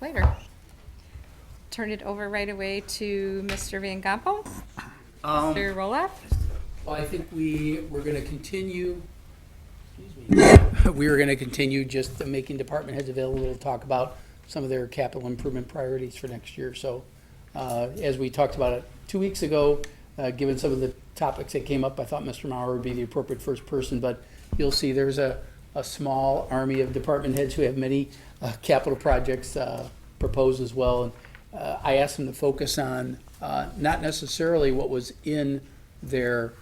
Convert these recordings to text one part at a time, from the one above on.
later. Turn it over right away to Mr. Van Gampo. Mr. Roloff. Well, I think we're going to continue, we were going to continue just making department heads available to talk about some of their capital improvement priorities for next year. So as we talked about it 2 weeks ago, given some of the topics that came up, I thought Mr. Mauer would be the appropriate first person, but you'll see there's a small army of department heads who have many capital projects proposed as well. And I asked them to focus on not necessarily what was in their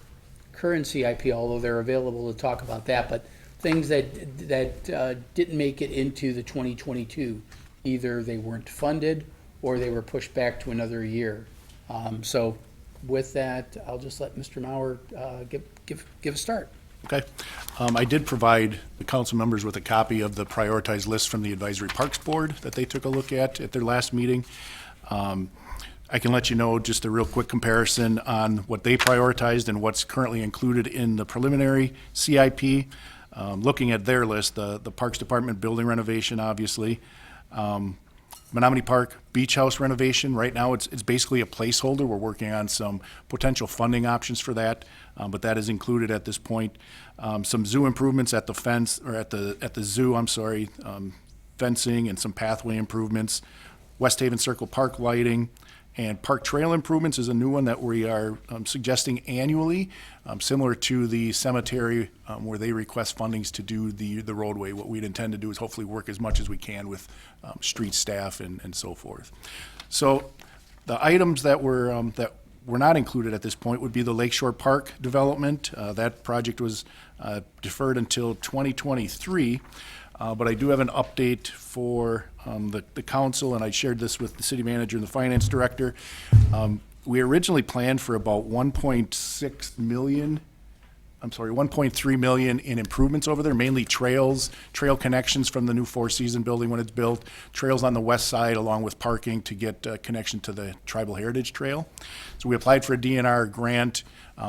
current CIP, although they're available to talk about that, but things that didn't make it into the 2022. Either they weren't funded or they were pushed back to another year. So with that, I'll just let Mr. Mauer give a start. Okay. I did provide the council members with a copy of the prioritized list from the Advisory Parks Board that they took a look at their last meeting. I can let you know just a real quick comparison on what they prioritized and what's currently included in the preliminary CIP. Looking at their list, the Parks Department building renovation, obviously. Menominee Park Beach House renovation, right now it's basically a placeholder. We're working on some potential funding options for that, but that is included at this point. Some zoo improvements at the fence, or at the zoo, I'm sorry, fencing and some pathway improvements. West Haven Circle Park lighting, and park trail improvements is a new one that we are suggesting annually, similar to the cemetery where they request fundings to do the roadway. What we'd intend to do is hopefully work as much as we can with street staff and so forth. So the items that were not included at this point would be the Lakeshore Park development. That project was deferred until 2023. But I do have an update for the council, and I shared this with the city manager and the finance director. We originally planned for about 1.3 million in improvements over there, mainly trails, trail connections from the new Four Season building when it's built, trails on the west side along with parking to get connection to the Tribal Heritage Trail. So we applied for a DNR grant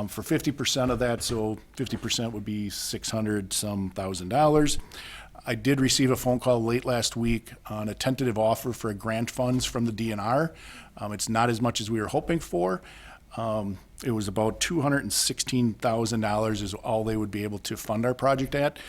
for 50% of that, so 50% would be $600-some thousand. I did receive a phone call late last week on a tentative offer for grant funds from the DNR. It's not as much as we were hoping for. It was about $216,000 is all they would be able to fund our project at.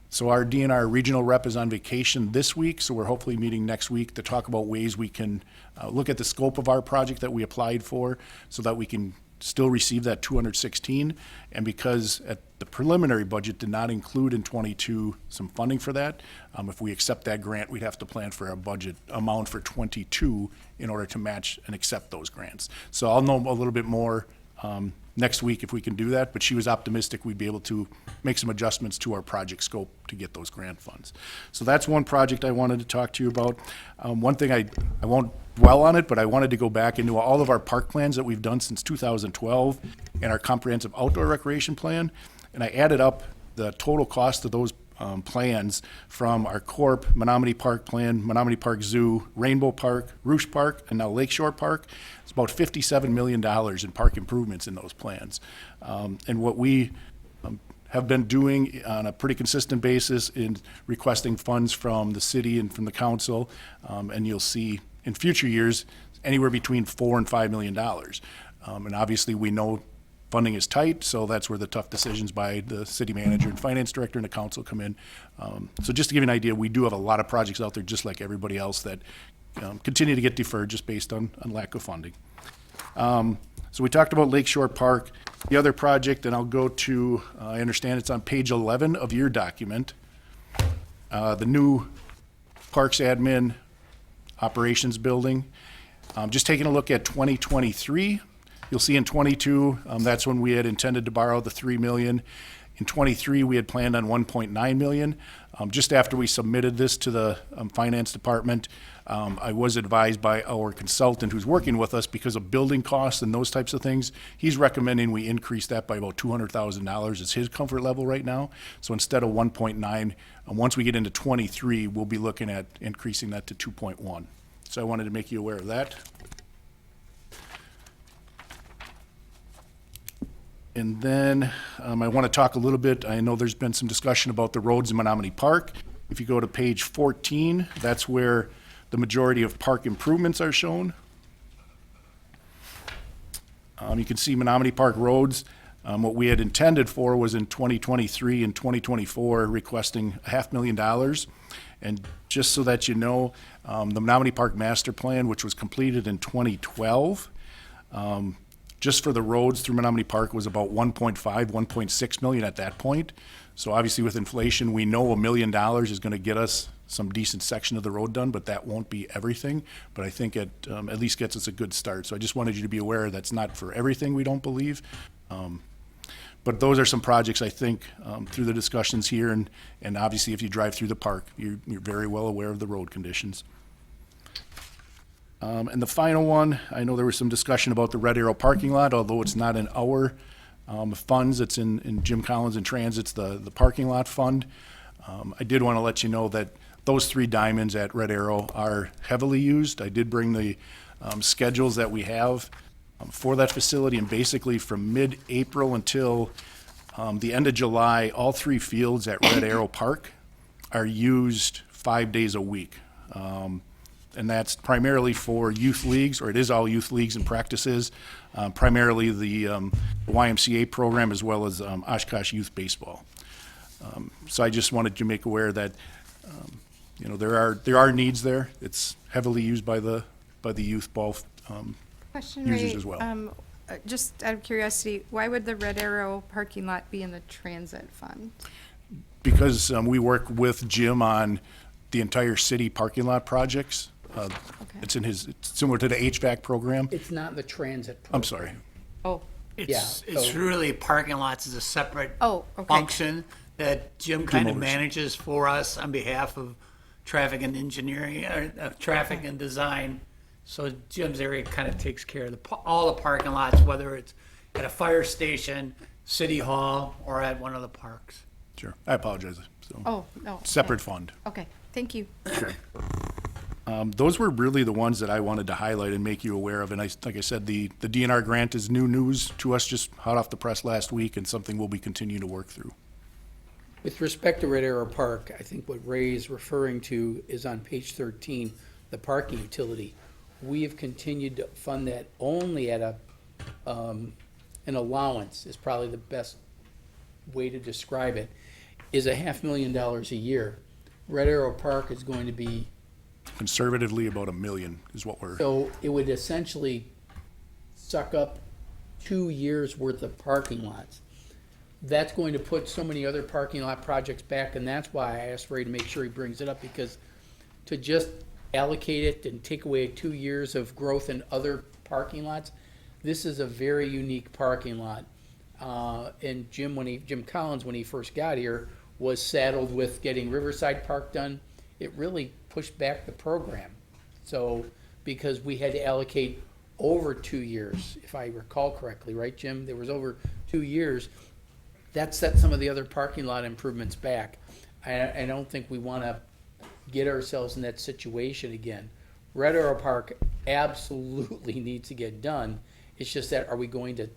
So our DNR regional rep is on vacation this week, so we're hopefully meeting next week to talk about ways we can look at the scope of our project that we applied for so that we can still receive that 216, and because at the preliminary budget did not include in 22 some funding for that, if we accept that grant, we'd have to plan for a budget amount for 22 in order to match and accept those grants. So I'll know a little bit more next week if we can do that, but she was optimistic we'd be able to make some adjustments to our project scope to get those grant funds. So that's one project I wanted to talk to you about. One thing I won't dwell on it, but I wanted to go back into all of our park plans that we've done since 2012 and our comprehensive outdoor recreation plan. And I added up the total cost of those plans from our Corp, Menominee Park plan, Menominee Park Zoo, Rainbow Park, Rouge Park, and now Lakeshore Park. It's about $57 million in park improvements in those plans. And what we have been doing on a pretty consistent basis in requesting funds from the city and from the council, and you'll see in future years anywhere between $4 and $5 million. And obviously we know funding is tight, so that's where the tough decisions by the city manager and finance director and the council come in. So just to give you an idea, we do have a lot of projects out there just like everybody else that continue to get deferred just based on lack of funding. So we talked about Lakeshore Park. The other project, and I'll go to, I understand it's on page 11 of your document, the new Parks Admin Operations Building. Just taking a look at 2023, you'll see in 22, that's when we had intended to borrow the $3 million. In 23, we had planned on $1.9 million. Just after we submitted this to the finance department, I was advised by our consultant who's working with us because of building costs and those types of things. He's recommending we increase that by about $200,000 is his comfort level right now. So instead of 1.9, once we get into 23, we'll be looking at increasing that to 2.1. So I wanted to make you aware of that. And then I want to talk a little bit, I know there's been some discussion about the roads in Menominee Park. If you go to page 14, that's where The majority of park improvements are shown. You can see Menominee Park roads. What we had intended for was in 2023 and 2024, requesting $500,000. And just so that you know, the Menominee Park Master Plan, which was completed in 2012, just for the roads through Menominee Park was about 1.5, 1.6 million at that point. So obviously with inflation, we know $1 million is going to get us some decent section of the road done, but that won't be everything. But I think it at least gets us a good start. So I just wanted you to be aware that's not for everything, we don't believe. But those are some projects, I think, through the discussions here, and obviously if you drive through the park, you're very well aware of the road conditions. And the final one, I know there was some discussion about the Red Arrow parking lot, although it's not in our funds, it's in Jim Collins and Transit's, the parking lot fund. I did want to let you know that those 3 diamonds at Red Arrow are heavily used. I did bring the schedules that we have for that facility, and basically from mid-April until the end of July, all 3 fields at Red Arrow Park are used 5 days a week. And that's primarily for youth leagues, or it is all youth leagues and practices, primarily the YMCA program as well as Oshkosh Youth Baseball. So I just wanted to make aware that there are needs there. It's heavily used by the youth ball Question, users Ray, as well. just out of curiosity, why would the Red Arrow parking lot be in the transit fund? Because we work with Jim on the entire city parking lot projects. It's it's similar to the HVAC program. It's not the transit program. I'm sorry. Oh, It's so- really parking lots is a separate Oh, okay. function that Jim kind of oversees. manages for us on behalf of traffic and engineering, traffic and design. So Jim's area kind of takes care of all the parking lots, whether it's at a fire station, city hall, or at one of the parks. Sure. I apologize. So, oh, no. separate fund. Okay, thank you. Those were really the ones that I wanted to highlight and make you aware of. And like I said, the DNR grant is new news to us, just hot off the press last week, and something we'll be continuing to work through. With respect to Red Arrow Park, I think what Ray is referring to is on page 13, the parking utility. We have continued to fund that only at an allowance, is probably the best way to describe it, is $500,000 a year. Red Arrow Park is going to be, Conservatively, about $1 million is what we're. so it would essentially suck up 2 years' worth of parking lots. That's going to put so many other parking lot projects back, and that's why I asked Ray to make sure he brings it up, because to just allocate it and take away 2 years of growth in other parking lots, this is a very unique parking lot. And Jim Collins, when he first got here, was saddled with getting Riverside Park done. It really pushed back the program. So, because we had to allocate over 2 years, if I recall correctly, right, Jim? There was over 2 years. That set some of the other parking lot improvements back. I don't think we want to get ourselves in that situation again. Red Arrow Park absolutely needs to get done. It's just that, are we going to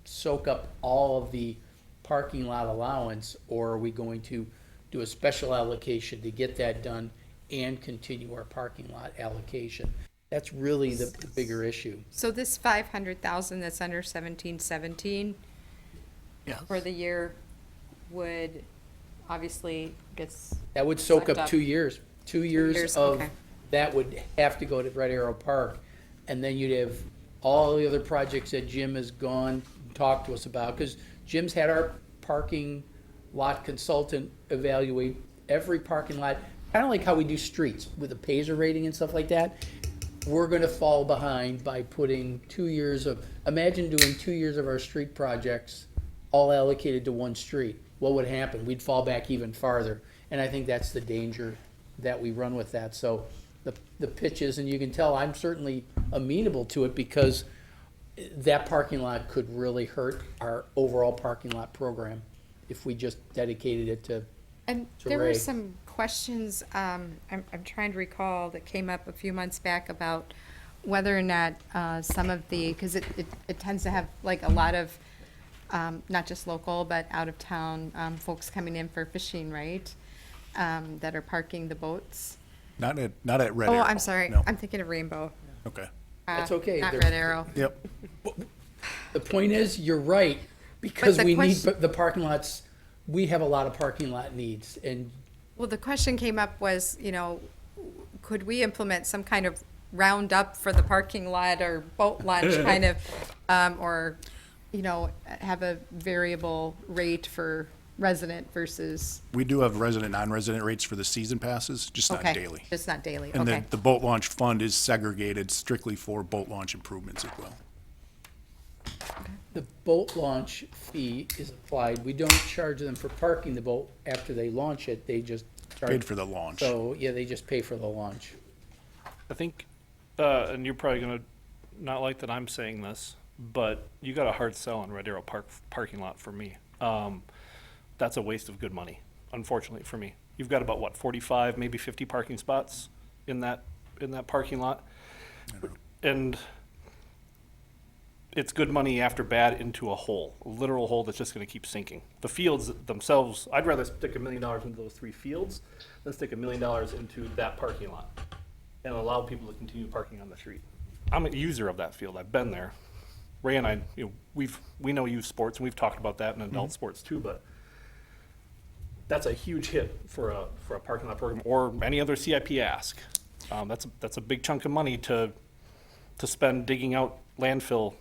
soak up all of the parking lot allowance, or are we going to do a special allocation to get that done and continue our parking lot allocation? That's really the bigger issue. So this 500,000 that's under 1717 Yeah. for the year would obviously gets, That would soak Sucked up up. 2 years. 2 years Years, of, okay. that would have to go to Red Arrow Park. And then you'd have all the other projects that Jim has gone, and talked to us about, because Jim's had our parking lot consultant evaluate every parking lot, kind of like how we do streets with a Paisley rating and stuff like that. We're gonna fall behind by putting 2 years of, imagine doing 2 years of our street projects all allocated to one street. What would happen? We'd fall back even farther. And I think that's the danger that we run with that. So the pitches, and you can tell I'm certainly amenable to it, because that parking lot could really hurt our overall parking lot program if we just dedicated it to. and So there were Ray. some questions, I'm trying to recall, that came up a few months back about whether or not some of the, because it tends to have like a lot of, not just local, but out-of-town folks coming in for fishing, right? That are parking the boats. Not at Red Oh, Arrow. I'm sorry. No. I'm thinking of Rainbow. Okay. That's okay. Not They're- Red Arrow. Yep. The point is, you're right, because But the we need question- the parking lots, we have a lot of parking lot needs, and Well, the question came up was, could we implement some kind of roundup for the parking lot or boat launch kind of, or, have a variable rate for resident versus, We do have resident, non-resident rates for the season passes, just not okay. daily. Just not daily, And okay. then the boat launch fund is segregated strictly for boat launch improvements as well. the boat launch fee is applied. We don't charge them for parking the boat after they launch it, they just charge. Paid for the launch. So, yeah, they just pay for the launch. I think, and you're probably gonna not like that I'm saying this, but you got a hard sell on Red Arrow parking lot for me. That's a waste of good money, unfortunately for me. You've got about, what, 45, maybe 50 parking spots in that parking lot? And it's good money after bad into a hole, a literal hole that's just gonna keep sinking. The fields themselves, I'd rather stick $1 million into those 3 fields than stick $1 million into that parking lot and allow people to continue parking on the street. I'm a user of that field. I've been there. Ray and I, we know youth sports, and we've talked about that in adult sports too, but that's a huge hit for a parking lot program or any other CIP ask. That's a big chunk of money to spend digging out landfill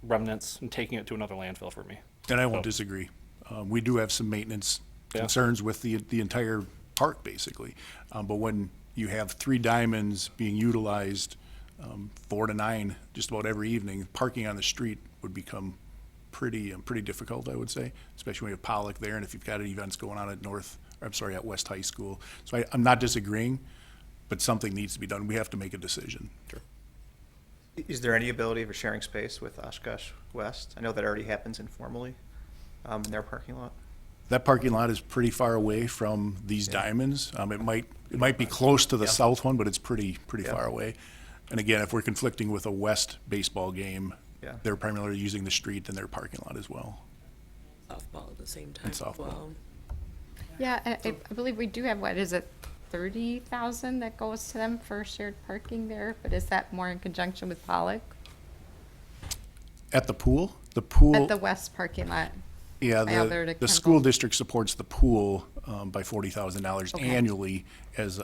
remnants and taking it to another landfill for me. And I won't So- disagree. We do have some maintenance Yeah. concerns with the entire park, basically. But when you have 3 diamonds being utilized 4 to 9 just about every evening, parking on the street would become pretty difficult, I would say, especially when you have Pollock there and if you've got events going on at West High School. So I'm not disagreeing, but something needs to be done. We have to make a decision. Is there any ability for sharing space with Oshkosh West? I know that already happens informally in their parking lot. That parking lot is pretty far away from these diamonds. It might be close to the south one, but it's pretty Yeah. far away. And again, if we're conflicting with a west baseball game, Yeah. they're primarily using the street and their parking lot as well. Softball at the same time And as softball. well. Yeah, I believe we do have, what is it, 30,000 that goes to them for shared parking there, but is that more in conjunction with Pollock? At the pool, At the west parking lot? yeah, by Alberta the school Kimball. district supports the pool by $40,000 Okay. annually as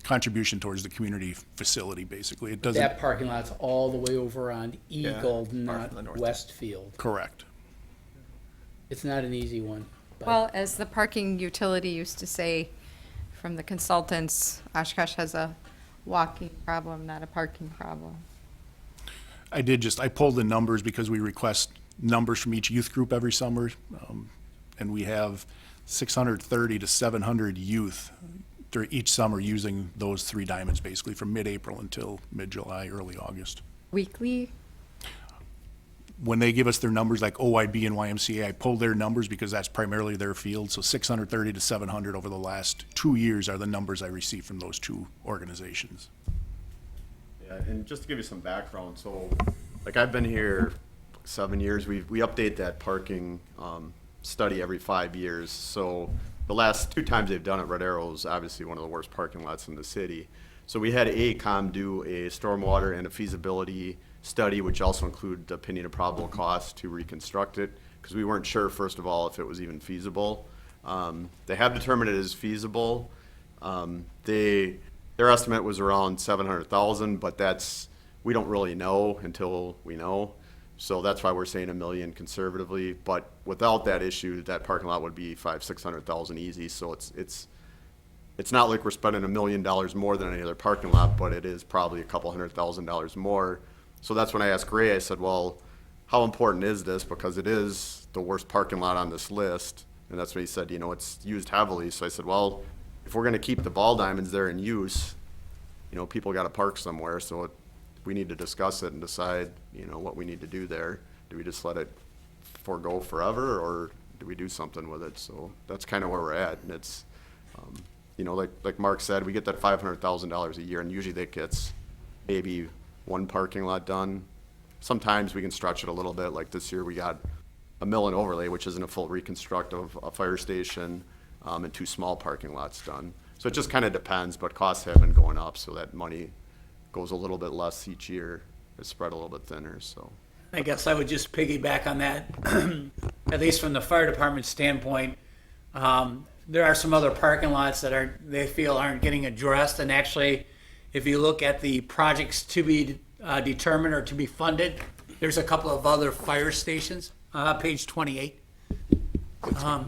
contribution towards the community facility, basically. It doesn't, That parking lot's all the way over on Yeah, Eagle, far from the not north. Westfield. correct. It's not an easy one. but- Well, as the parking utility used to say from the consultants, Oshkosh has a walking problem, not a parking problem. I pulled the numbers because we request numbers from each youth group every summer. And we have 630 to 700 youth during each summer using those 3 diamonds, basically from mid-April until mid-July, early August. Weekly? When they give us their numbers, like OIB and YMCA, I pull their numbers because that's primarily their field. So 630 to 700 over the last 2 years are the numbers I received from those 2 organizations. Yeah, and just to give you some background, so, like, I've been here 7 years, we update that parking, study every 5 years, so the last 2 times they've done it, Red Arrow is obviously one of the worst parking lots in the city. So we had AECOM do a stormwater and a feasibility study, which also included the opinion of probable cost to reconstruct it, because we weren't sure, first of all, if it was even feasible. They have determined it is feasible. Their estimate was around 700,000, but we don't really know until we know. So that's why we're saying $1 million conservatively, but without that issue, that parking lot would be 500,000-600,000 easy, so it's not like we're spending $1 million more than any other parking lot, but it is probably a couple $100,000 more. So that's when I asked Ray, I said, well, how important is this? Because it is the worst parking lot on this list. And that's what he said, it's used heavily. So I said, well, if we're gonna keep the ball diamonds there in use, people gotta park somewhere. So we need to discuss it and decide, what we need to do there. Do we just let it forego forever, or do we do something with it? So that's kind of where we're at. And it's, like Mark said, we get that $500,000 a year, and usually that gets maybe 1 parking lot done. Sometimes we can stretch it a little bit, like this year we got a mill and overlay, which isn't a full reconstruct of a fire station, and 2 small parking lots done. So it just kind of depends, but costs have been going up, so that money goes a little bit less each year. It's spread a little bit thinner, so. I guess I would just piggyback on that, at least from the fire department standpoint. There are some other parking lots that they feel aren't getting addressed, and actually, if you look at the projects to be determined or to be funded, there's a couple of other fire stations, page 28.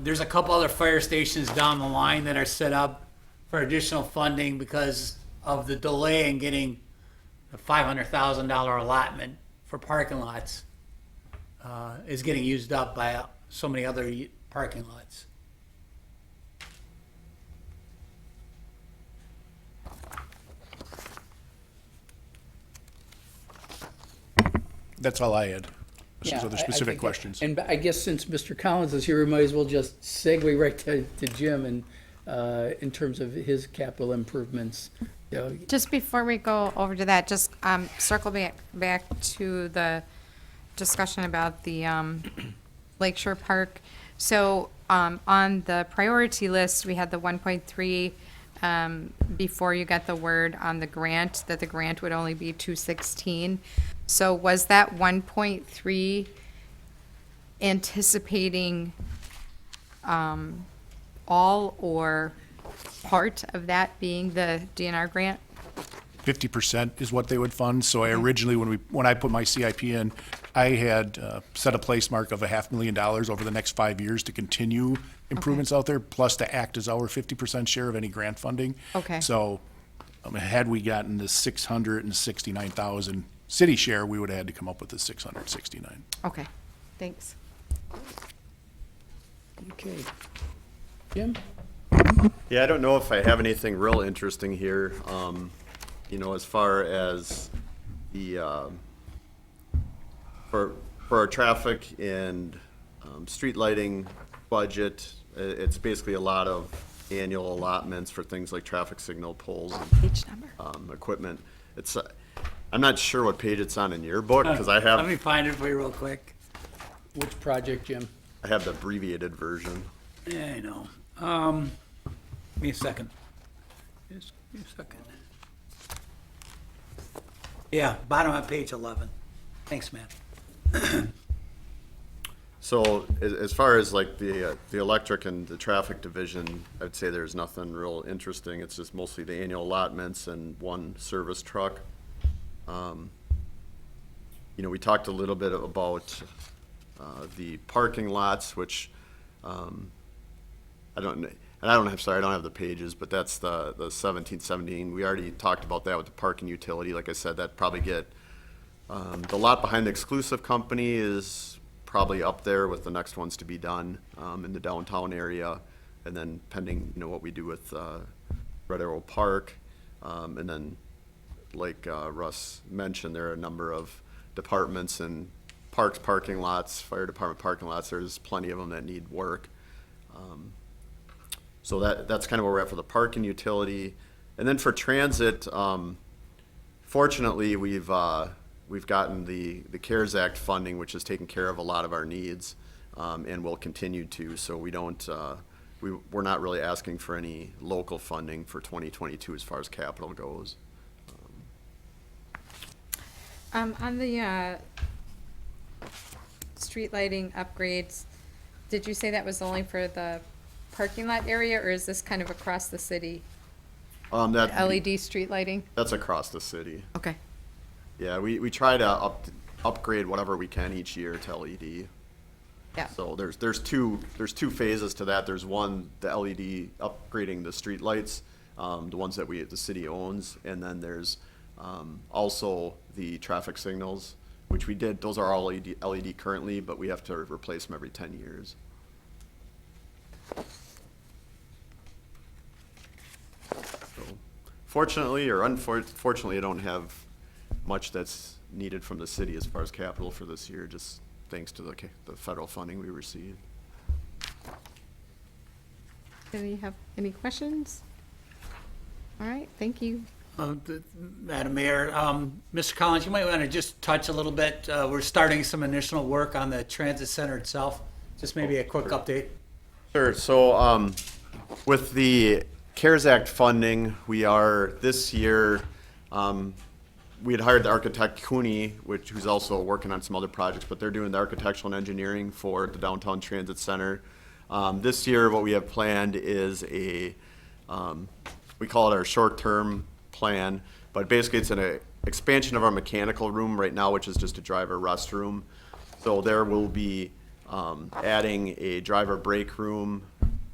There's a couple other fire stations down the line that are set up for additional funding because of the delay in getting the $500,000 allotment for parking lots is getting used up by so many other parking lots. That's all I had. Those Yeah, other I specific think- questions. And I guess since Mr. Collins is here, we might as well just segue right to Jim and, in terms of his capital improvements. You know, Just before we go over to that, just circle back to the discussion about the Lakeshore Park. So on the priority list, we had the 1.3 before you got the word on the grant, that the grant would only be 216. So was that 1.3 anticipating all or part of that being the DNR grant? 50% is what they would fund. So I originally, when I put my CIP in, I had set a place mark of $500,000 over the next 5 years to continue improvements out there, plus to act as our 50% share of any grant funding. Okay. So had we gotten the 669,000 city share, we would have had to come up with the 669. Okay, thanks. Okay. Jim? Yeah, I don't know if I have anything real interesting here. You know, as far as the, for our traffic and, street lighting budget, it's basically a lot of annual allotments for things like traffic signal poles and, Page number. equipment. It's, I'm not sure what page it's on in your book, because I Let me have, find it for you real quick. Which project, Jim? I have the abbreviated version. Yeah, I know. Give me a second. Just give me a second. Yeah, bottom of page 11. Thanks, man. So as far as like the electric and the traffic division, I'd say there's nothing real interesting. It's just mostly the annual allotments and one service truck. You know, we talked a little bit about the parking lots, which I don't have the pages, but that's the 1717. We already talked about that with the parking utility. Like I said, that'd probably get, the lot behind the exclusive company is probably up there with the next ones to be done, in the downtown area. And then pending, you know, what we do with, Red Arrow Park. And then, like, Russ mentioned, there are a number of departments and parks, parking lots, fire department parking lots. There's plenty of them that need work. So that's kind of where we're at for the parking utility. And then for transit, fortunately, we've gotten the CARES Act funding, which has taken care of a lot of our needs, and will continue to. So we don't, we're not really asking for any local funding for 2022 as far as capital goes. On the street lighting upgrades, did you say that was only for the parking lot area, or is this kind of across the city? LED street lighting? That's across the city. Okay. Yeah, we try to upgrade whatever we can each year to LED. Yeah. So there's two phases to that. There's one, the LED upgrading the street lights, the ones that the city owns, and then there's also the traffic signals, which we did. Those are all LED currently, but we have to replace them every 10 years. So, fortunately or unfortunately, I don't have much that's needed from the city as far as capital for this year, just thanks to the federal funding we received. Do you have any questions? All right, thank you. Madam Mayor, Mr. Collins, you might want to just touch a little bit. We're starting some initial work on the transit center itself. Just maybe a quick update. Sure. So, with the CARES Act funding, we are, this year, we had hired the architect Cooney, who's also working on some other projects, but they're doing the architectural and engineering for the Downtown Transit Center. This year, what we have planned is we call it our short-term plan, but basically it's an expansion of our mechanical room right now, which is just a driver restroom. So there will be adding a driver break room,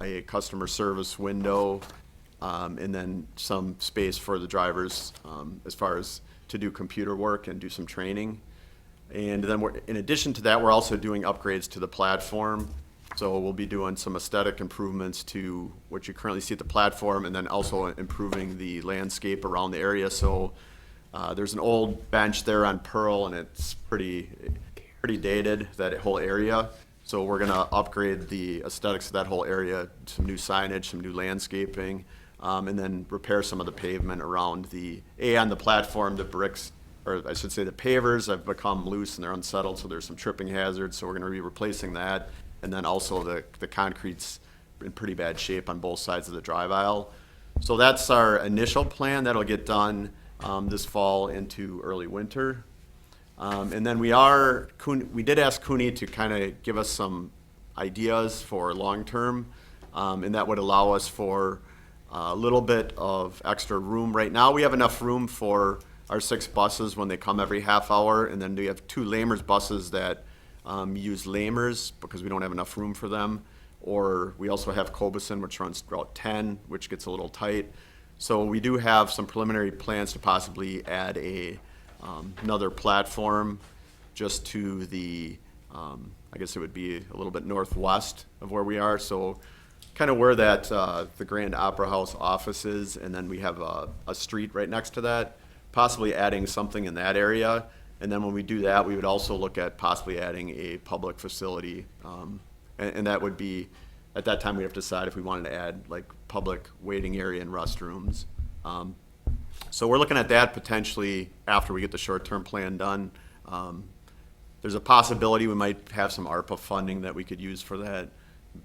a customer service window, and then some space for the drivers as far as to do computer work and do some training. And then in addition to that, we're also doing upgrades to the platform. So we'll be doing some aesthetic improvements to what you currently see at the platform, and then also improving the landscape around the area. So there's an old bench there on Pearl, and it's pretty dated, that whole area. So we're gonna upgrade the aesthetics of that whole area, some new signage, some new landscaping, and then repair some of the pavement around on the platform. The bricks, or I should say the pavers, have become loose and they're unsettled, so there's some tripping hazards, so we're gonna be replacing that. And then also the concrete's in pretty bad shape on both sides of the drive aisle. So that's our initial plan. That'll get done this fall into early winter. And then we did ask Cooney to kind of give us some ideas for long-term, and that would allow us for a little bit of extra room. Right now, we have enough room for our 6 buses when they come every half hour, and then we have 2 Lamers buses that use Lamers because we don't have enough room for them. Or we also have Cobeson, which runs Route 10, which gets a little tight. So we do have some preliminary plans to possibly add another platform just to the, I guess it would be a little bit northwest of where we are. So kind of where that the Grand Opera House office is, and then we have a street right next to that, possibly adding something in that area. And then when we do that, we would also look at possibly adding a public facility. And that would be, at that time, we have to decide if we wanted to add like public waiting area and restrooms. So we're looking at that potentially after we get the short-term plan done. There's a possibility we might have some ARPA funding that we could use for that.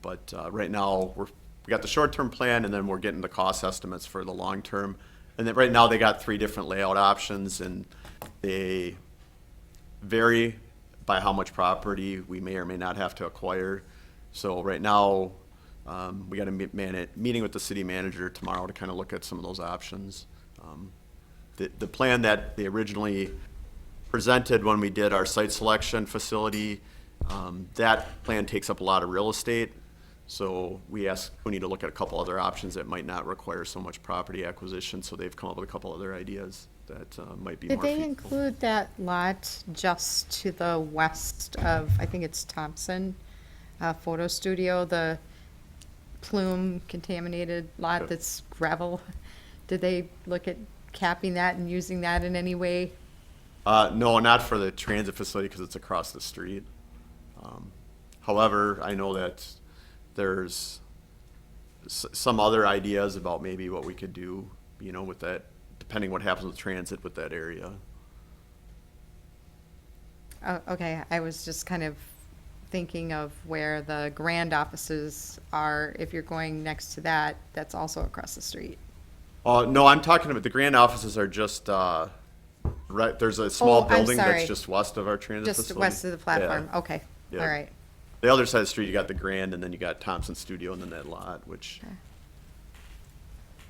But right now, we got the short-term plan, and then we're getting the cost estimates for the long-term. And then right now, they got 3 different layout options, and they vary by how much property we may or may not have to acquire. So right now, we got a meeting with the city manager tomorrow to kind of look at some of those options. The plan that they originally presented when we did our site selection facility, that plan takes up a lot of real estate. So we asked Cooney to look at a couple other options that might not require so much property acquisition. So they've come up with a couple other ideas that might be more Did they feasible. include that lot just to the west of, I think it's Thompson Photo Studio, the plume contaminated lot that's gravel? Did they look at capping that and using that in any way? No, not for the transit facility because it's across the street. However, I know that there's some other ideas about maybe what we could do, with that, depending what happens with transit with that area. Oh, okay, I was just kind of thinking of where the grand offices are. If you're going next to that, that's also across the street. No, I'm talking about the grand offices are just, right, there's a small Oh, I'm building sorry. that's just west of our transit Just facility. west of the platform, Yeah. okay, Yeah. all right. The other side of the street, you got the Grand, and then you got Thompson Studio, and then that lot, which, Okay.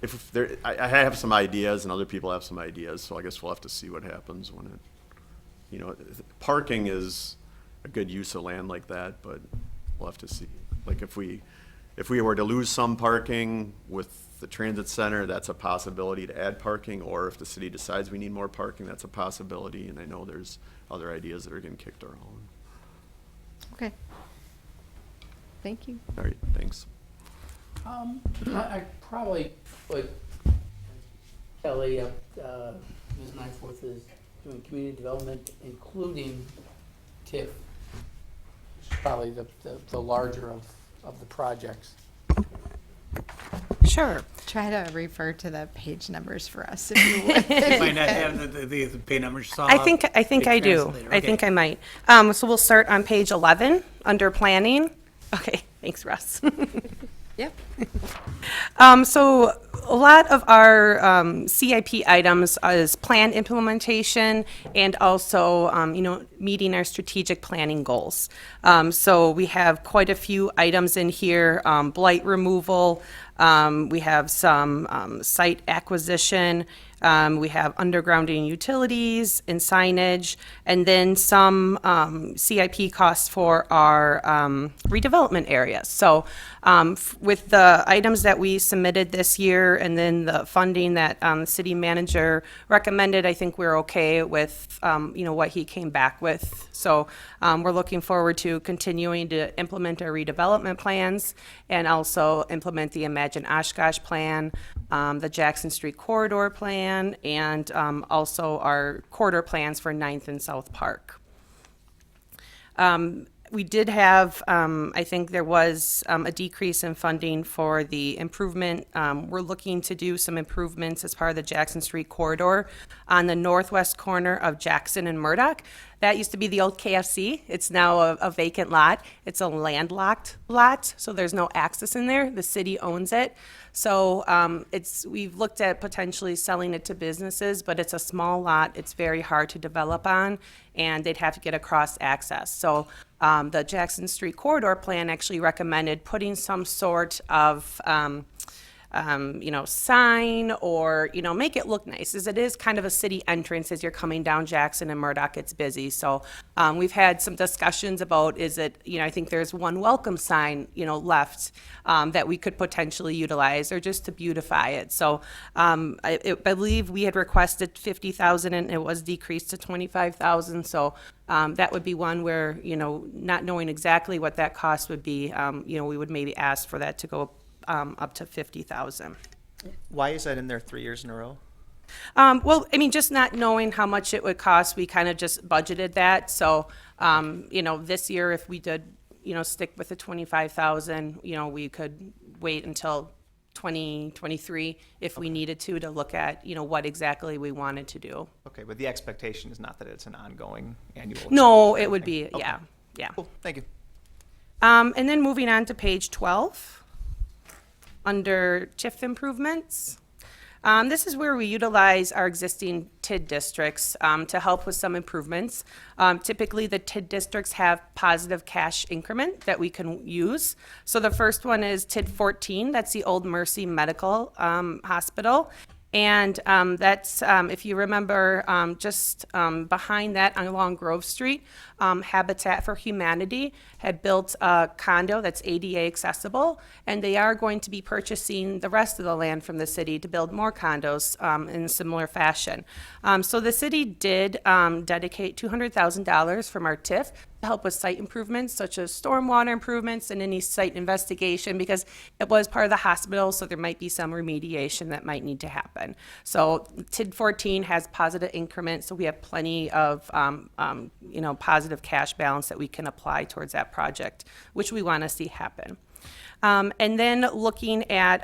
if there, I have some ideas, and other people have some ideas, so I guess we'll have to see what happens when it, parking is a good use of land like that, but we'll have to see. Like, if we were to lose some parking with the transit center, that's a possibility to add parking, or if the city decides we need more parking, that's a possibility, and I know there's other ideas that are getting kicked around. Okay. Thank you. All right, thanks. I probably put Kelly up, Ms. Nyforth is doing community development, including TIF. Probably the larger of the projects. Sure. Try to refer to the page numbers for us if you would. You might not have the pay numbers. So I think I do. translator. I think Okay. I might. So we'll start on page 11 under planning. Okay, thanks, Russ. Yep. So a lot of our CIP items is plan implementation and also, meeting our strategic planning goals. So we have quite a few items in here, blight removal, we have some site acquisition, we have undergrounding utilities and signage, and then some CIP costs for our redevelopment areas. So with the items that we submitted this year and then the funding that the city manager recommended, I think we're okay with, what he came back with. So we're looking forward to continuing to implement our redevelopment plans and also implement the Imagine Oshkosh plan, the Jackson Street Corridor plan, and also our corridor plans for 9th and South Park. We did have, I think there was a decrease in funding for the improvement. We're looking to do some improvements as part of the Jackson Street Corridor on the northwest corner of Jackson and Murdoch. That used to be the old KFC. It's now a vacant lot. It's a landlocked lot, so there's no access in there. The city owns it. So we've looked at potentially selling it to businesses, but it's a small lot. It's very hard to develop on, and they'd have to get across access. So the Jackson Street Corridor plan actually recommended putting some sort of sign or, make it look nice, as it is kind of a city entrance as you're coming down Jackson and Murdoch. It's busy. So we've had some discussions about, I think there's one welcome sign, left that we could potentially utilize or just to beautify it. So I believe we had requested $50,000 and it was decreased to $25,000. So that would be one where, not knowing exactly what that cost would be, we would maybe ask for that to go up to $50,000. Why is that in there 3 years in a row? Just not knowing how much it would cost, we kind of just budgeted that. So, this year, if we did, stick with the $25,000, we could wait until 2023 if we needed to look at, what exactly we wanted to do. Okay, but the expectation is not that it's an ongoing annual. No, expense or it would anything. be, Okay. yeah. Cool, thank you. And then moving on to page 12, under TIF improvements. This is where we utilize our existing TID districts to help with some improvements. Typically, the TID districts have positive cash increment that we can use. So the first one is TID 14. That's the Old Mercy Medical Hospital. And that's, if you remember, just behind that along Grove Street, Habitat for Humanity had built a condo that's ADA accessible, and they are going to be purchasing the rest of the land from the city to build more condos in a similar fashion. So the city did dedicate $200,000 from our TIF to help with site improvements such as stormwater improvements and any site investigation, because it was part of the hospital, so there might be some remediation that might need to happen. So TID 14 has positive increments, so we have plenty of positive cash balance that we can apply towards that project, which we want to see happen. And then looking at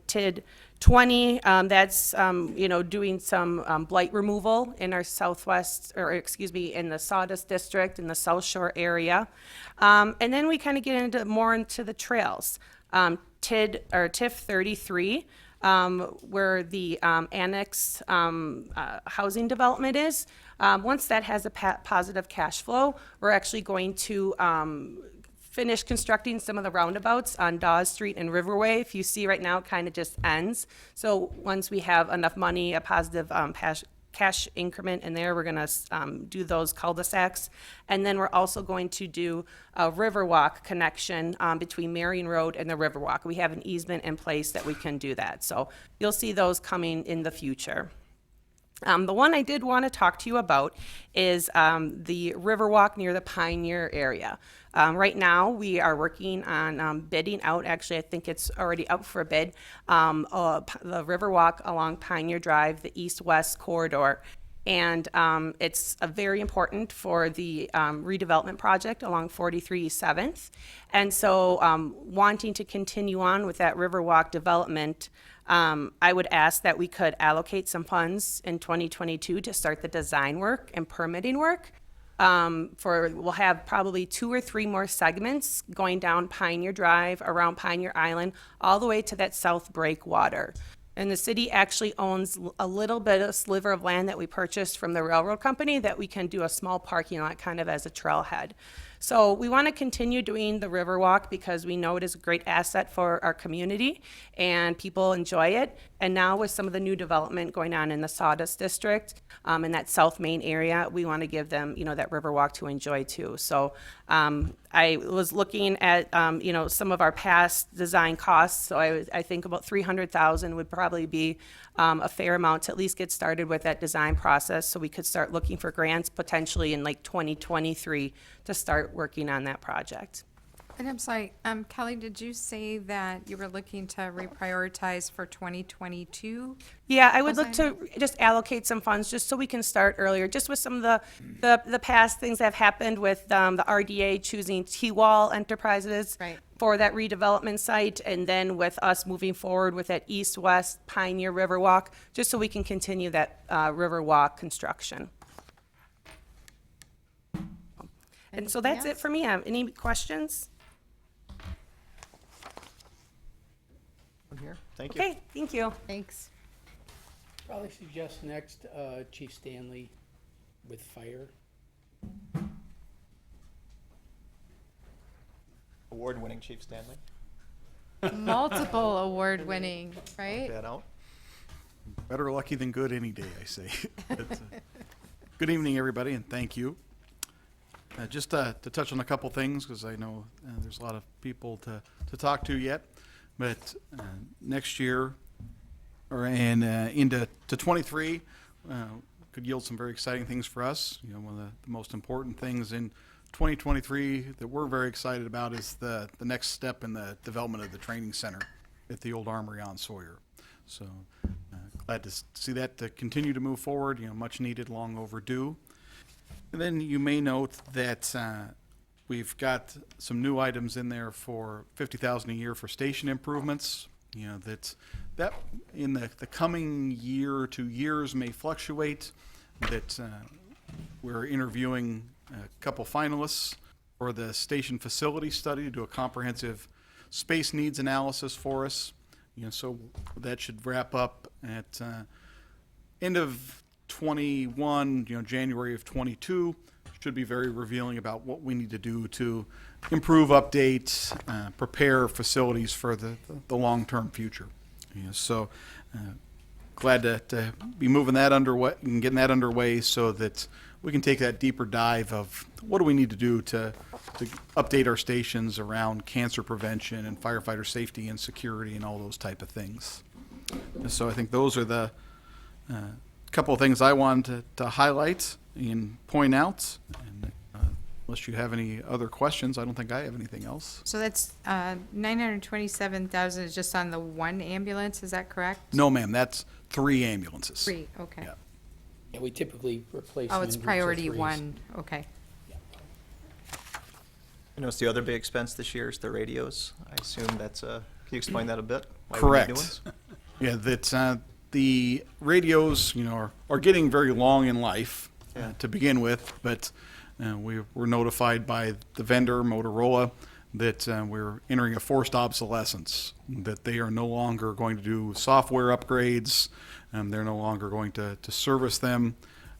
TID 20, that's, doing some blight removal in our in the Sawdust District, in the South Shore area. And then we kind of get into the trails. TIF 33, where the annex housing development is. Once that has a positive cash flow, we're actually going to finish constructing some of the roundabouts on Dawes Street and Riverway. If you see right now, it kind of just ends. So once we have enough money, a positive cash increment in there, we're going to do those cul-de-sacs. And then we're also going to do a Riverwalk connection between Marion Road and the Riverwalk. We have an easement in place that we can do that. So you'll see those coming in the future. The one I did want to talk to you about is the Riverwalk near the Pioneer area. Right now, we are working on bidding out, actually, I think it's already up for a bid, the Riverwalk along Pioneer Drive, the east-west corridor. And it's very important for the redevelopment project along 43 East 7th. And so wanting to continue on with that Riverwalk development, I would ask that we could allocate some funds in 2022 to start the design work and permitting work. We'll have probably 2 or 3 more segments going down Pioneer Drive, around Pioneer Island, all the way to that South Breakwater. And the city actually owns a little bit of sliver of land that we purchased from the railroad company that we can do a small parking lot kind of as a trailhead. So we want to continue doing the Riverwalk because we know it is a great asset for our community and people enjoy it. And now with some of the new development going on in the Sawdust District, in that South Main area, we want to give them, that Riverwalk to enjoy too. So I was looking at, some of our past design costs. So I think about $300,000 would probably be a fair amount to at least get started with that design process. So we could start looking for grants potentially in like 2023 to start working on that project. And I'm sorry, Kelly, did you say that you were looking to reprioritize for 2022? Yeah, I would look to just allocate some funds just so we can start earlier, just with some of the past things that have happened with the RDA choosing T-Wall Enterprises Right. for that redevelopment site, and then with us moving forward with that east-west Pioneer Riverwalk, just so we can continue that Riverwalk construction. And so that's it for me. Any questions? I'm here. Thank you. Okay, thank you. Thanks. Probably suggest next, Chief Stanley with fire. Award-winning Chief Stanley. Multiple award-winning, Check right? that out. Better lucky than good any day, I say. But, good evening, everybody, and thank you. Just to touch on a couple things, because I know there's a lot of people to talk to yet. But next year, into 23, could yield some very exciting things for us. One of the most important things in 2023 that we're very excited about is the next step in the development of the training center at the old Armory on Sawyer. So glad to see that continue to move forward. Much needed, long overdue. And then you may note that we've got some new items in there for $50,000 a year for station improvements. That in the coming year or 2 years may fluctuate. That we're interviewing a couple finalists for the station facility study to do a comprehensive space needs analysis for us. So that should wrap up at end of 21, January of 22. Should be very revealing about what we need to do to improve, update, prepare facilities for the long-term future. So glad to be moving that underway and getting that underway so that we can take that deeper dive of what do we need to do to update our stations around cancer prevention and firefighter safety and security and all those type of things. So I think those are the couple of things I wanted to highlight and point out. And, unless you have any other questions, I don't think I have anything else. So that's 927,000 is just on the one ambulance, is that correct? No, ma'am, that's 3 ambulances. 3, okay. Yeah. Yeah, we typically replace. Oh, them it's in groups of priority threes. 1, okay. I noticed the other big expense this year is the radios. I assume that's can you explain that a bit? Why we need Correct. new ones? Yeah, that the radios, are getting very long in life Yeah. to begin with, but we were notified by the vendor, Motorola, that we're entering a forced obsolescence, that they are no longer going to do software upgrades, they're no longer going to service them,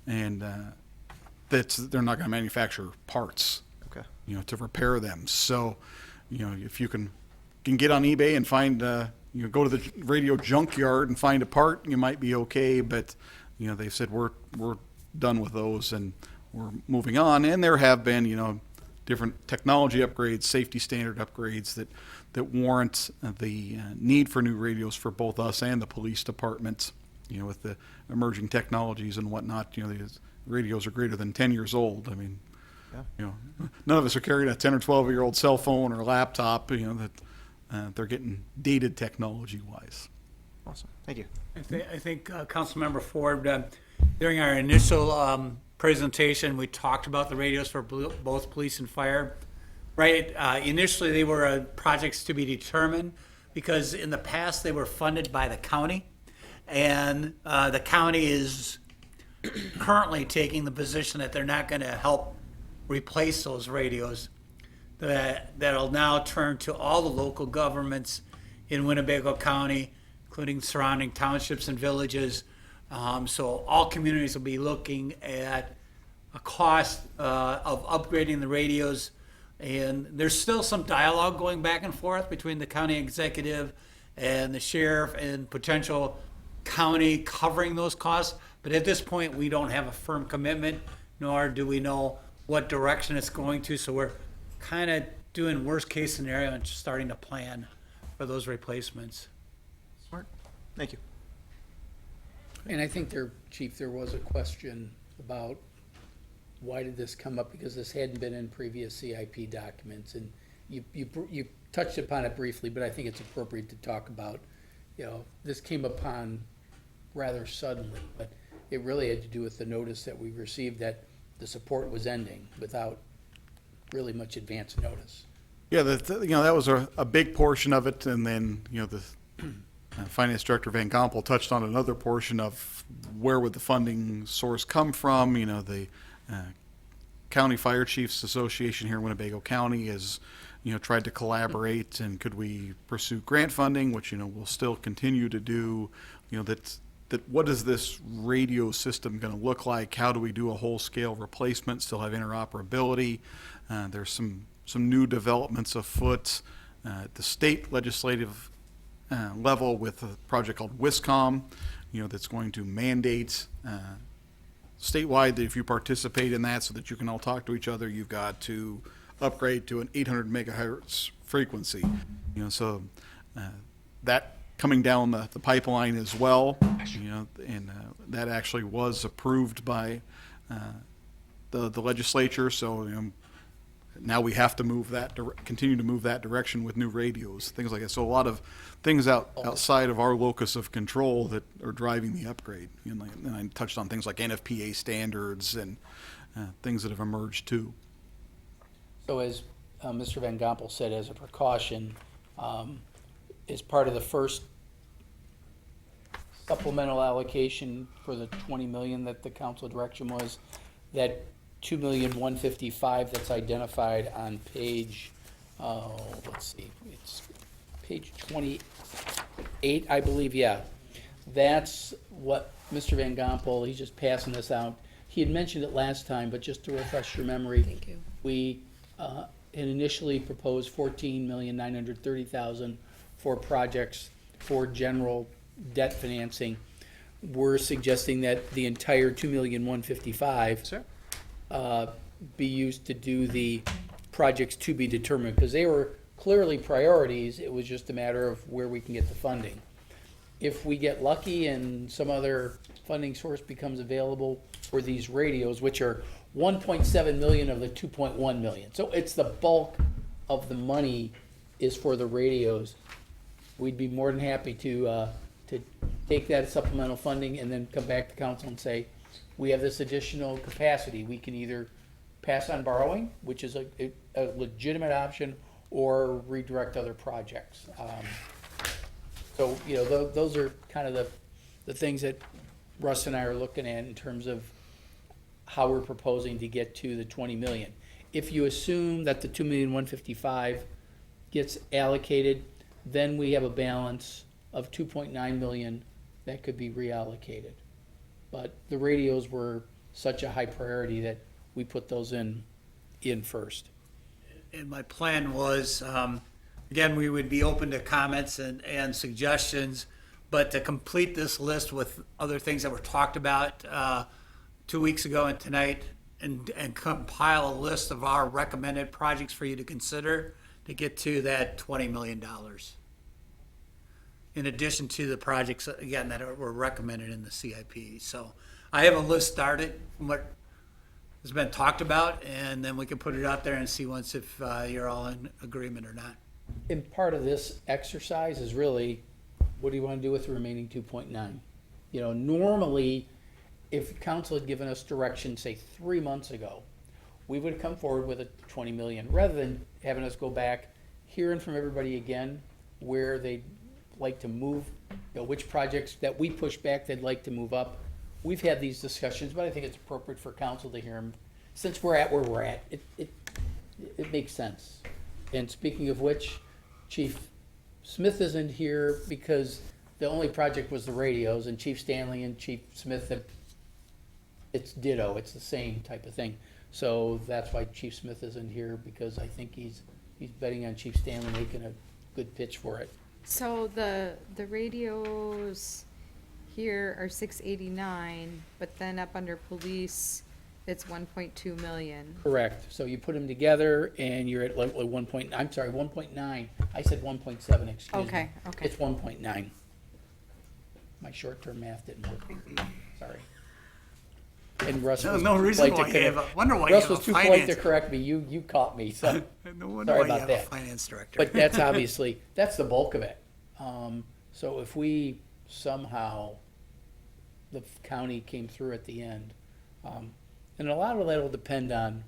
and that they're not going to manufacture parts, Okay. to repair them. So, if you can get on eBay and find, go to the radio junkyard and find a part, you might be okay, but, they said we're done with those and we're moving on. And there have been, different technology upgrades, safety standard upgrades that warrant the need for new radios for both us and the police department, with the emerging technologies and whatnot. These radios are greater than 10 years old. I mean, Yeah. none of us are carrying a 10 or 12-year-old cell phone or laptop, that they're getting dated technology-wise. Awesome. Thank you. I think Councilmember Ford, during our initial presentation, we talked about the radios for both police and fire. Right, initially they were projects to be determined because in the past they were funded by the county, and the county is currently taking the position that they're not going to help replace those radios. That'll now turn to all the local governments in Winnebago County including surrounding townships and villages. So all communities will be looking at a cost of upgrading the radios. And there's still some dialogue going back and forth between the county executive and the sheriff and potential county covering those costs. But at this point, we don't have a firm commitment, nor do we know what direction it's going to. So we're kind of doing worst case scenario and just starting to plan for those replacements. Smart. Thank you. And I think there, Chief, there was a question about why did this come up? Because this hadn't been in previous CIP documents, and you touched upon it briefly, but I think it's appropriate to talk about, this came upon rather suddenly, but it really had to do with the notice that we received that the support was ending without really much advance notice. Yeah, that was a big portion of it, and then, the Finance Director Van Gompel touched on another portion of where would the funding source come from. The County Fire Chiefs Association here in Winnebago County has, tried to collaborate, and could we pursue grant funding, which, we'll still continue to do. That what is this radio system going to look like? How do we do a whole-scale replacement, still have interoperability? There's some new developments afoot at the state legislative level with a project called WISCOM, that's going to mandate statewide that if you participate in that so that you can all talk to each other, you've got to upgrade to an 800 megahertz frequency. So that coming down the pipeline as well, and that actually was approved by the legislature. So now we have to continue to move that direction with new radios, things like that. So a lot of things outside of our locus of control that are driving the upgrade. And I touched on things like NFPA standards and things that have emerged too. So as Mr. Van Gompel said, as a precaution, as part of the first supplemental allocation for the 20 million that the council direction was, that 2,155,000 that's identified on page, let's see, it's page 28, I believe, yeah. That's what Mr. Van Gompel, he's just passing this out. He had mentioned it last time, but just to refresh your memory. Thank you. We had initially proposed 14,930,000 for projects for general debt financing. We're suggesting that the entire 2,155,000 Sir? be used to do the projects to be determined, because they were clearly priorities. It was just a matter of where we can get the funding. If we get lucky and some other funding source becomes available for these radios, which are 1.7 million of the 2.1 million, so it's the bulk of the money is for the radios, we'd be more than happy to take that supplemental funding and then come back to council and say, we have this additional capacity. We can either pass on borrowing, which is a legitimate option, or redirect other projects. So, those are kind of the things that Russ and I are looking at in terms of how we're proposing to get to the 20 million. If you assume that the 2,155,000 gets allocated, then we have a balance of 2.9 million that could be reallocated. But the radios were such a high priority that we put those in first. And my plan was, again, we would be open to comments and suggestions, but to complete this list with other things that were talked about 2 weeks ago and tonight, and compile a list of our recommended projects for you to consider to get to that $20 million. In addition to the projects, again, that were recommended in the CIP. So I have a list started from what has been talked about, and then we can put it out there and see once if you're all in agreement or not. And part of this exercise is really, what do you want to do with the remaining 2.9? Normally, if council had given us direction, say 3 months ago, we would have come forward with a 20 million, rather than having us go back, hearing from everybody again, where they'd like to move, which projects that we push back they'd like to move up. We've had these discussions, but I think it's appropriate for council to hear them. Since we're at where we're at, it makes sense. And speaking of which, Chief Smith isn't here because The only project was the radios, and Chief Stanley and Chief Smith have, it's ditto, it's the same type of thing. So that's why Chief Smith isn't here, because I think he's betting on Chief Stanley making a good pitch for it. So the radios here are 689, but then up under police, it's 1.2 million. Correct. So you put them together and you're at like 1.9. I said 1.7, excuse me. Okay, okay. It's 1.9. My short-term math didn't work. Sorry. And Russ was No too reason polite to why you have correct- a, wonder why you Russ have a was too polite to finance. correct me. You caught me, so. No wonder Sorry why you about have a that. finance director. But that's obviously, that's the bulk of it. So if we somehow, the county came through at the end, and a lot of that will depend on,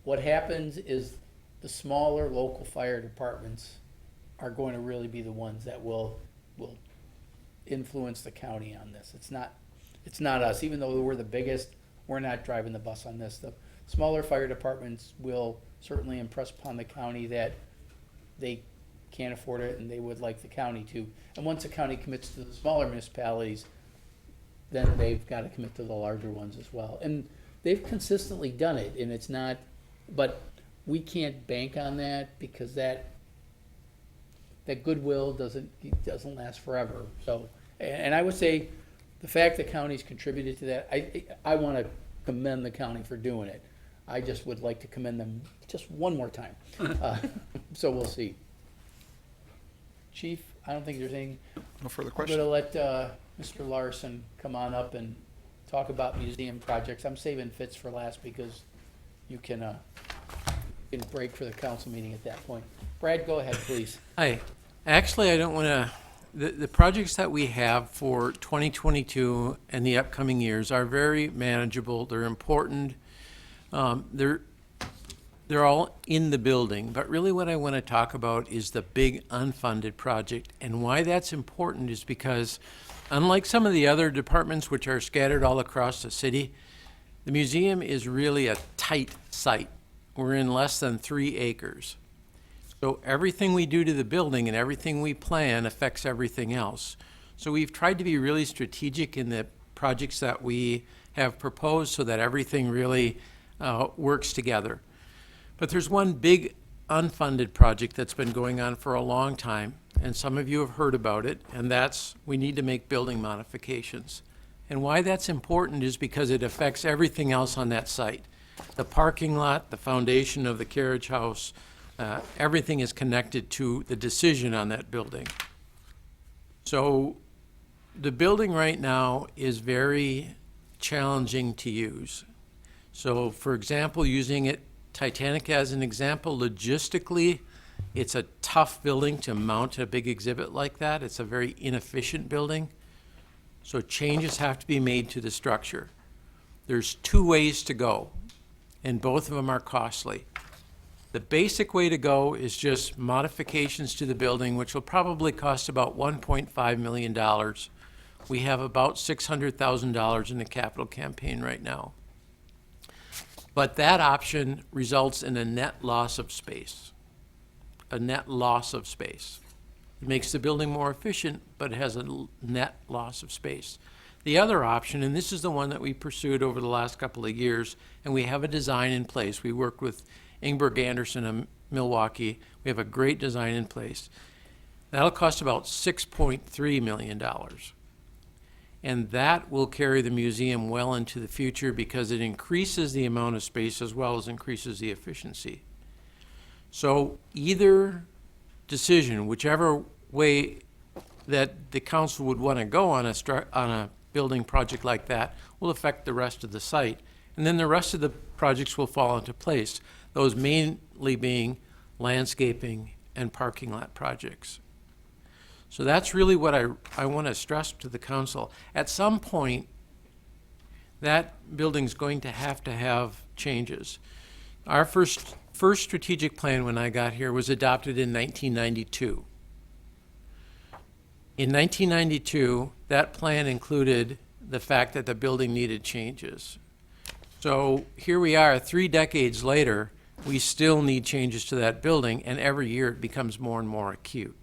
what happens is the smaller local fire departments are going to really be the ones that will influence the county on this. It's not us, even though we're the biggest, we're not driving the bus on this. The smaller fire departments will certainly impress upon the county that they can't afford it and they would like the county to. And once the county commits to the smaller municipalities, then they've got to commit to the larger ones as well. And they've consistently done it, and it's not, but we can't bank on that because that goodwill doesn't last forever. So, and I would say the fact the county's contributed to that, I want to commend the county for doing it. I just would like to commend them just one more time. So we'll see. Chief, I don't think there's anything. No further I'm questions? gonna let Mr. Larson come on up and talk about museum projects. I'm saving Fitz for last because you can break for the council meeting at that point. Brad, go ahead, please. Hi. Actually, I don't want to, the projects that we have for 2022 and the upcoming years are very manageable. They're important. They're all in the building, but really what I want to talk about is the big unfunded project. And why that's important is because unlike some of the other departments which are scattered all across the city, the museum is really a tight site. We're in less than 3 acres. So everything we do to the building and everything we plan affects everything else. So we've tried to be really strategic in the projects that we have proposed so that everything really works together. But there's one big unfunded project that's been going on for a long time, and some of you have heard about it, and that's we need to make building modifications. And why that's important is because it affects everything else on that site. The parking lot, the foundation of the carriage house, everything is connected to the decision on that building. So the building right now is very challenging to use. So for example, using it Titanic as an example, logistically, it's a tough building to mount a big exhibit like that. It's a very inefficient building. So changes have to be made to the structure. There's 2 ways to go, and both of them are costly. The basic way to go is just modifications to the building, which will probably cost about $1.5 million. We have about $600,000 in the capital campaign right now. But that option results in a net loss of space. A net loss of space. It makes the building more efficient, but it has a net loss of space. The other option, and this is the one that we pursued over the last couple of years, and we have a design in place. We worked with Ingberg Anderson of Milwaukee. We have a great design in place. That'll cost about $6.3 million. And that will carry the museum well into the future because it increases the amount of space as well as increases the efficiency. So either decision, whichever way that the council would want to go on a building project like that, will affect the rest of the site. And then the rest of the projects will fall into place, those mainly being landscaping and parking lot projects. So that's really what I want to stress to the council. At some point, that building's going to have changes. Our first strategic plan when I got here was adopted in 1992. In 1992, that plan included the fact that the building needed changes. So here we are, 3 decades later, we still need changes to that building, and every year it becomes more and more acute.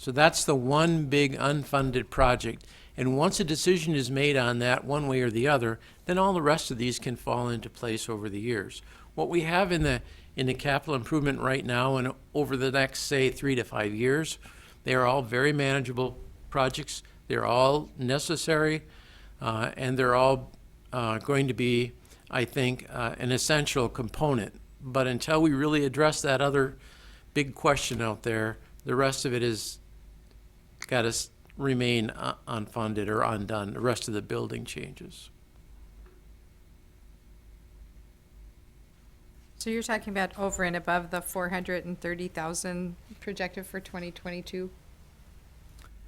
So that's the one big unfunded project. And once a decision is made on that, one way or the other, then all the rest of these can fall into place over the years. What we have in the capital improvement right now and over the next, say, 3 to 5 years, they are all very manageable projects. They're all necessary, and they're all going to be, I think, an essential component. But until we really address that other big question out there, the rest of it is got to remain unfunded or undone, the rest of the building changes. So you're talking about over and above the 430,000 projected for 2022?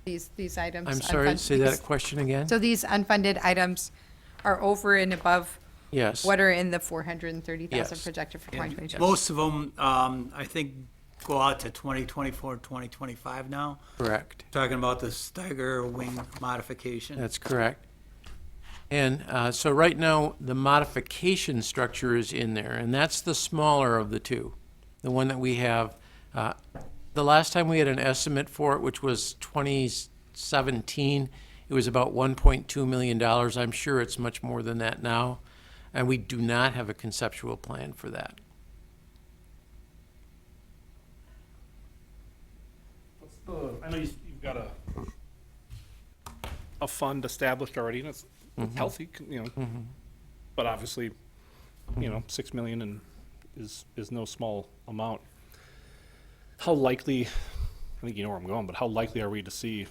These items? I'm sorry, say that these- question again? So these unfunded items are over and above Yes. what are in the 430,000 Yes. projected for And 2022? most of them, I think, go out to 2024, 2025 now. Correct. Talking about the Steiger wing modification. That's correct. And so right now, the modification structure is in there, and that's the smaller of the two. The one that we have, the last time we had an estimate for it, which was 2017, it was about $1.2 million. I'm sure it's much more than that now, and we do not have a conceptual plan for that. I know you've got a fund established already, and it's healthy, but obviously, 6 million and is no small amount. How likely, I think you know where I'm going, but how likely are we to see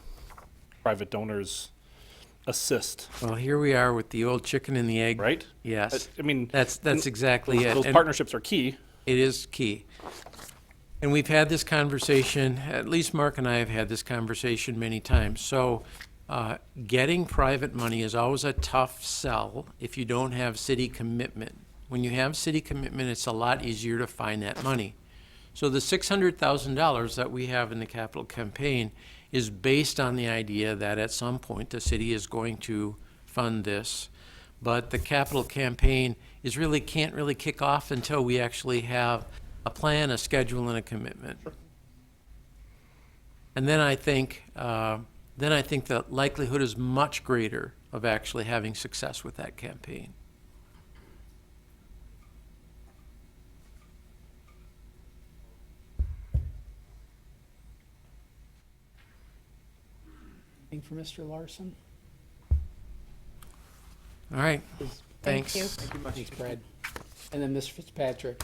private donors assist, Well, here we are with the old chicken and the egg. right? Yes. I mean, That's exactly it. those And- partnerships are key. It is key. And we've had this conversation, at least Mark and I have had this conversation many times. So getting private money is always a tough sell if you don't have city commitment. When you have city commitment, it's a lot easier to find that money. So the $600,000 that we have in the capital campaign is based on the idea that at some point the city is going to fund this. But the capital campaign can't really kick off until we actually have a plan, a schedule, and a commitment. And then I think the likelihood is much greater of actually having success with that campaign. Anything for Mr. Larson? All right, Thank thanks. you. Thanks, Brad. And then Ms. Fitzpatrick,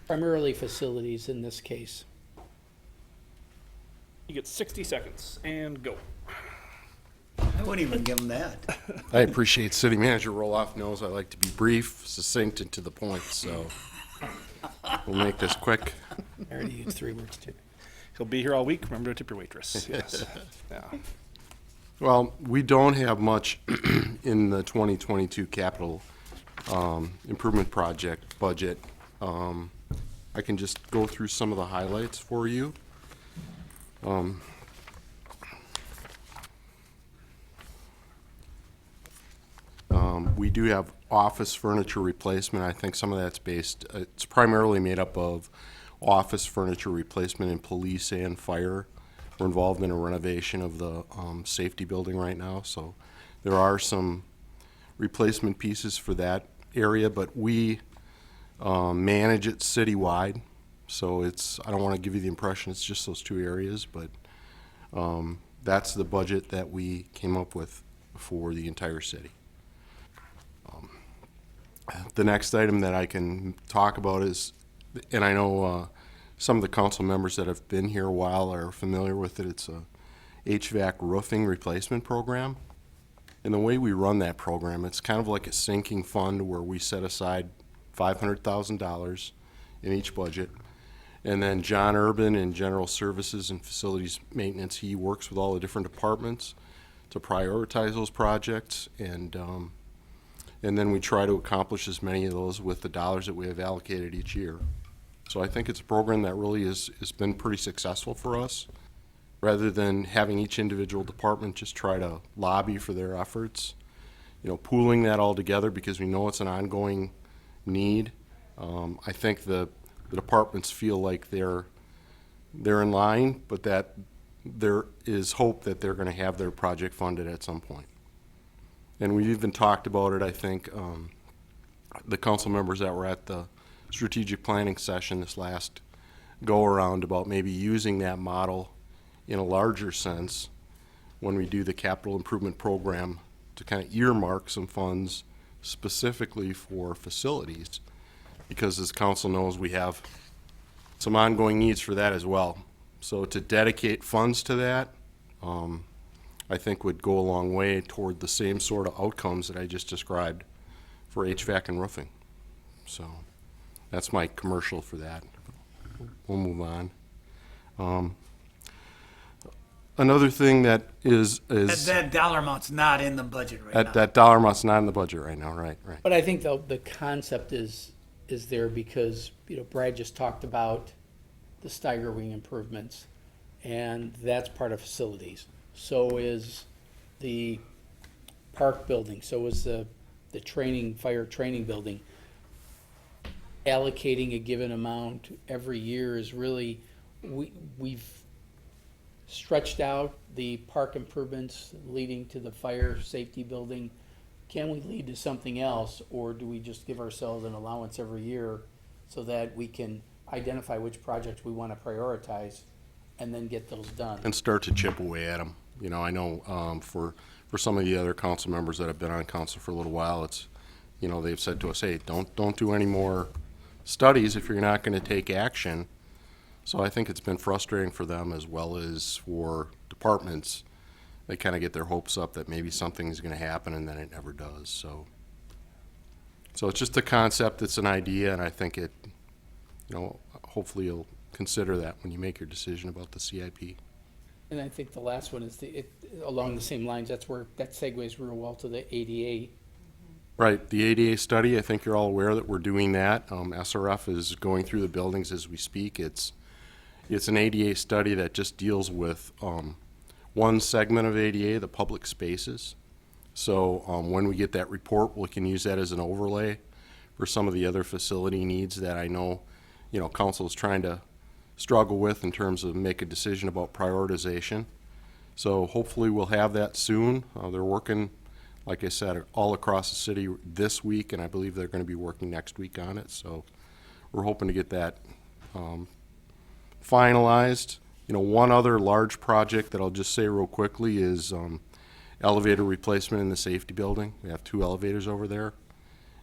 primarily facilities in this case. You get 60 seconds and go. I wouldn't even give them that. I appreciate City Manager Roloff knows I like to be brief, succinct, and to the point, so we'll make this quick. I already used 3 words too. He'll be here all week. Remember to tip your waitress. Yes. Yeah. Well, we don't have much in the 2022 capital improvement project budget. I can just go through some of the highlights for you. We do have office furniture replacement. I think some of that's based, it's primarily made up of office furniture replacement in police and fire. We're involved in a renovation of the safety building right now, so there are some replacement pieces for that area, but we manage it citywide. So I don't want to give you the impression it's just those 2 areas, but that's the budget that we came up with for the entire city. The next item that I can talk about is, and I know some of the council members that have been here a while are familiar with it, it's a HVAC roofing replacement program. And the way we run that program, it's kind of like a sinking fund where we set aside $500,000 in each budget. And then John Urban in General Services and Facilities Maintenance, he works with all the different departments to prioritize those projects, and then we try to accomplish as many of those with the dollars that we have allocated each year. So I think it's a program that really has been pretty successful for us. Rather than having each individual department just try to lobby for their efforts, pooling that all together because we know it's an ongoing need. I think the departments feel like they're in line, but that there is hope that they're gonna have their project funded at some point. And we've even talked about it, I think, the council members that were at the strategic planning session this last go-around about maybe using that model in a larger sense when we do the capital improvement program to kind of earmark some funds specifically for facilities. Because as council knows, we have some ongoing needs for that as well. So to dedicate funds to that, I think would go a long way toward the same sort of outcomes that I just described for HVAC and roofing. So that's my commercial for that. We'll move on. Another thing that is That dollar amount's not in the budget right now. that dollar amount's not in the budget right now, right? But I think the concept is there because, Brad just talked about the Steiger Wing improvements, and that's part of facilities. So is the park building, so is the fire training building. Allocating a given amount every year is really, we've stretched out the park improvements leading to the fire safety building. Can we lead to something else, or do we just give ourselves an allowance every year so that we can identify which projects we want to prioritize and then get those done? And start to chip away at them. I know for some of the other council members that have been on council for a little while, it's, they've said to us, hey, don't do any more studies if you're not going to take action. So I think it's been frustrating for them as well as for departments. They kind of get their hopes up that maybe something's going to happen and then it never does. So it's just a concept, it's an idea, and I think it, hopefully you'll consider that when you make your decision about the CIP. And I think the last one is along the same lines, that segues real well to the ADA. Right, the ADA study, I think you're all aware that we're doing that. SRF is going through the buildings as we speak. It's an ADA study that just deals with one segment of ADA, the public spaces. So when we get that report, we can use that as an overlay for some of the other facility needs that I know, council is trying to struggle with in terms of make a decision about prioritization. So hopefully we'll have that soon. They're working, like I said, all across the city this week, and I believe they're going to be working next week on it. So we're hoping to get that finalized. One other large project that I'll just say real quickly is elevator replacement in the safety building. We have 2 elevators over there,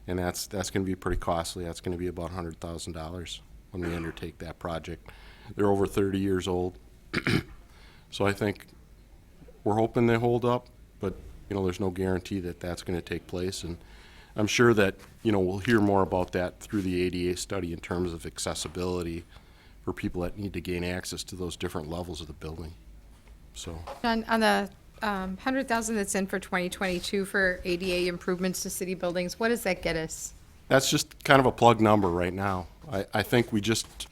and that's going to be pretty costly. That's going to be about $100,000 when we undertake that project. They're over 30 years old. So I think we're hoping they hold up, but there's no guarantee that that's going to take place. And I'm sure that, we'll hear more about that through the ADA study in terms of accessibility for people that need to gain access to those different levels of the building. So, On the 100,000 that's in for 2022 for ADA improvements to city buildings, what does that get us? that's just kind of a plug number right now. I think we just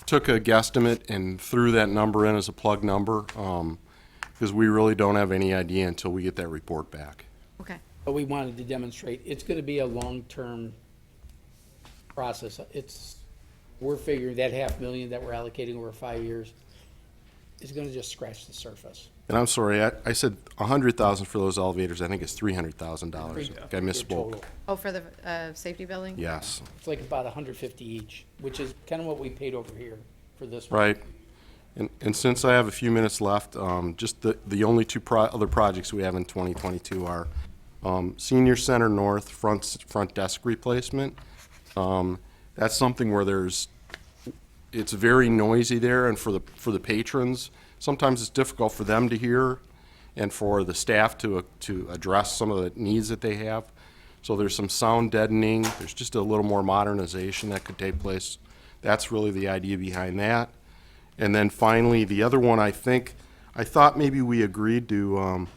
took a guesstimate and threw that number in as a plug number, because we really don't have any idea until we get that report back. Okay. But we wanted to demonstrate, it's gonna be a long-term process. We're figuring that $500,000 that we're allocating over 5 years is gonna just scratch the surface. And I'm sorry, I said 100,000 for those elevators. I think it's $300,000. I misspoke. Total. Oh, for the safety building? Yes, It's like about 150 each, which is kind of what we paid over here for this one. right. And since I have a few minutes left, just the only two other projects we have in 2022 are Senior Center North front desk replacement. That's something where it's very noisy there, and for the patrons, sometimes it's difficult for them to hear and for the staff to address some of the needs that they have. So there's some sound deadening. There's just a little more modernization that could take place. That's really the idea behind that. And then finally, the other one, I thought maybe we agreed to,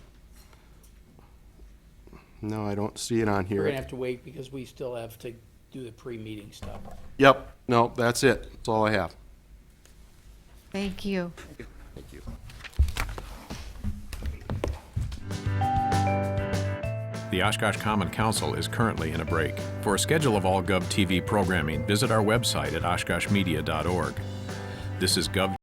no, I don't see it on We're gonna here. have to wait because we still have to do the pre-meeting stuff. Yep, no, that's it. That's all I have. Thank you. Thank you. The Oshkosh Common Council is currently in a break. For a schedule of all GovTV programming, visit our website at oshkoshmedia.org. This is Gov.